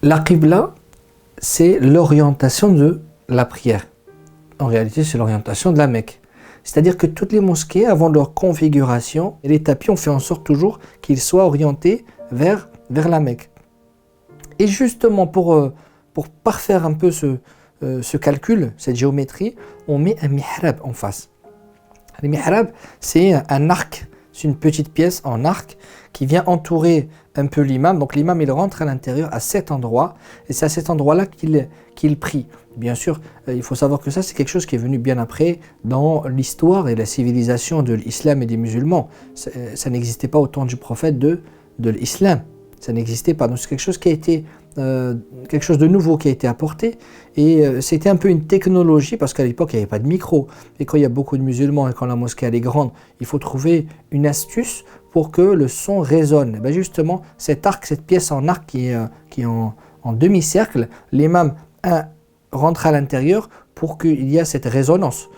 La qibla, c'est l'orientation de la prière. En réalité, c'est l'orientation de la Mecque. C'est-à-dire que toutes les mosquées, avant leur configuration, les tapis ont fait en sorte toujours qu'ils soient orientés vers la Mecque. Et justement, pour parfaire un peu ce calcul, cette géométrie, on met un mihrab en face. Le mihrab, c'est un arc, c'est une petite pièce en arc qui vient entourer un peu l'imam. Donc l'imam, il rentre à l'intérieur à cet endroit, et c'est à cet endroit-là qu'il prie. Bien sûr, il faut savoir que ça, c'est quelque chose qui est venu bien après dans l'histoire et la civilisation de l'islam et des musulmans. Ça n'existait pas au temps du prophète de l'islam. Ça n'existait pas. Donc c'est quelque chose qui a été quelque chose de nouveau qui a été apporté, et c'était un peu une technologie parce qu'à l'époque il n'y avait pas de micro, et quand il y a beaucoup de musulmans et quand la mosquée elle est grande, il faut trouver une astuce pour que le son résonne. Et bien justement cet arc, cette pièce en arc qui est en demi-cercle, l'imam rentre à l'intérieur pour qu'il y ait cette résonance.